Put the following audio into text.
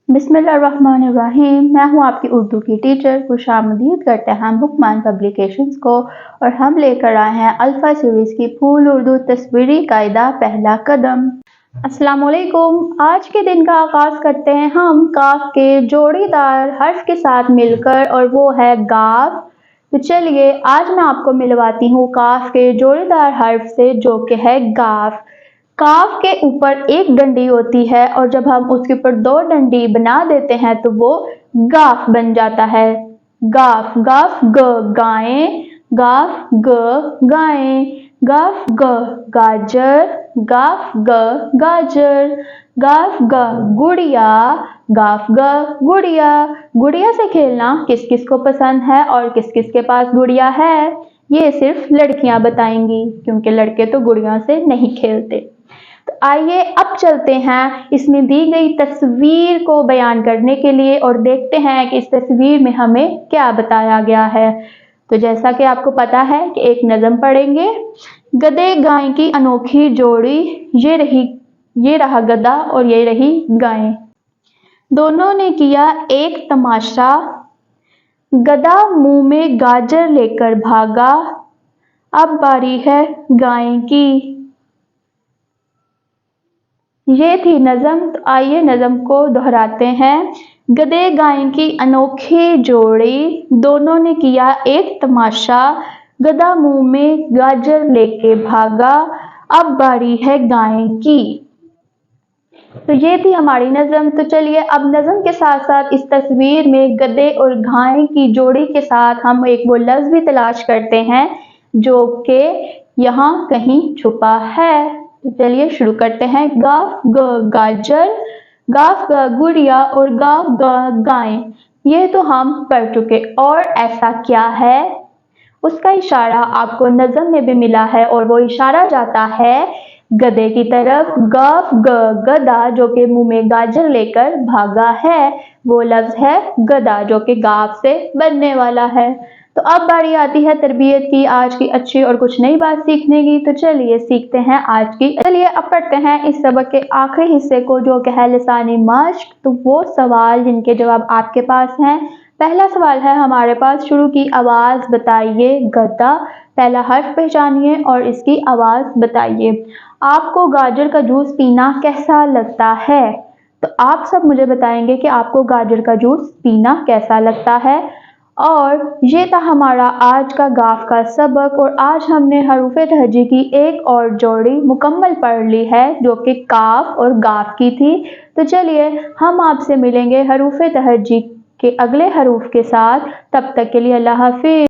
बिस्मिल्लाहिर्रहमानिर्रहीम। मैं हूँ आपकी उर्दू की टीचर। खुशामदीद करते हैं हम बुकमान पब्लिकेशंस को, और हम लेकर आए हैं अल्फ़ा सीरीज़ की फूल उर्दू तस्वीरी कायदा पहला कदम। अस्सलामुअलैकुम। आज के दिन का आगाज़ करते हैं हम काफ के जोड़ीदार हर्फ के साथ मिलकर, और वो है गाफ। तो चलिए आज मैं आपको मिलवाती हूँ काफ के जोड़ीदार हर्फ से, जो कि है गाफ। काफ के ऊपर एक डंडी होती है, और जब हम उसके ऊपर दो डंडी बना देते हैं तो वो गाफ बन जाता है। गाफ गाफ ग गायें, गाफ ग गायें, गाफ ग गाजर, गाफ ग गाजर, गाफ ग गुड़िया, गाफ ग गुड़िया। गुड़िया से खेलना किस किस को पसंद है और किस किस के पास गुड़िया है, ये सिर्फ लड़कियां बताएंगी, क्योंकि लड़के तो गुड़िया से नहीं खेलते। तो आइए अब चलते हैं इसमें दी गई तस्वीर को बयान करने के लिए, और देखते हैं कि इस तस्वीर में हमें क्या बताया गया है। तो जैसा कि आपको पता है कि एक नज़म पढ़ेंगे। गधे गाय की अनोखी जोड़ी, ये रहा गधा और ये रही गाय। दोनों ने किया एक तमाशा, गधा मुंह में गाजर लेकर भागा, अब बारी है गाय की। ये थी नज़म। तो आइए नज़म को दोहराते हैं। गधे गाय की अनोखी जोड़ी, दोनों ने किया एक तमाशा, गधा मुंह में गाजर लेके भागा, अब बारी है गाय की। तो ये थी हमारी नज़म। तो चलिए अब नज़म के साथ साथ इस तस्वीर में गधे और गाय की जोड़ी के साथ हम एक वो लफ्ज़ भी तलाश करते हैं जो कि यहाँ कहीं छुपा है। तो चलिए शुरू करते हैं। गाफ ग गाजर, गाफ ग गुड़िया और गाफ ग गाय। ये तो हम पढ़ चुके। और ऐसा क्या है, उसका इशारा आपको नज़म में भी मिला है, और वो इशारा जाता है गधे की तरफ। गाफ ग गधा, जो कि मुंह में गाजर लेकर भागा है, वो लफ्ज़ है गधा, जो कि गाफ से बनने वाला है। तो अब बारी आती है तरबियत की, आज की अच्छी और कुछ नई बात सीखने की। तो चलिए सीखते हैं आज की। चलिए अब पढ़ते हैं इस सबक के आखिरी हिस्से को, जो कि है लिसानी मश्क। तो वो सवाल जिनके जवाब आपके पास हैं। पहला सवाल है हमारे पास, शुरू की आवाज़ बताइए गधा। पहला हर्फ पहचानिए और इसकी आवाज़ बताइए। आपको गाजर का जूस पीना कैसा लगता है? तो आप सब मुझे बताएंगे कि आपको गाजर का जूस पीना कैसा लगता है। और ये था हमारा आज का गाफ का सबक, और आज हमने हरूफे तहजी की एक और जोड़ी मुकम्मल पढ़ ली है, जो कि काफ और गाफ की थी। तो चलिए हम आपसे मिलेंगे हरूफे तहजी के अगले हरूफ के साथ। तब तक के लिए अल्लाह हाफिज़।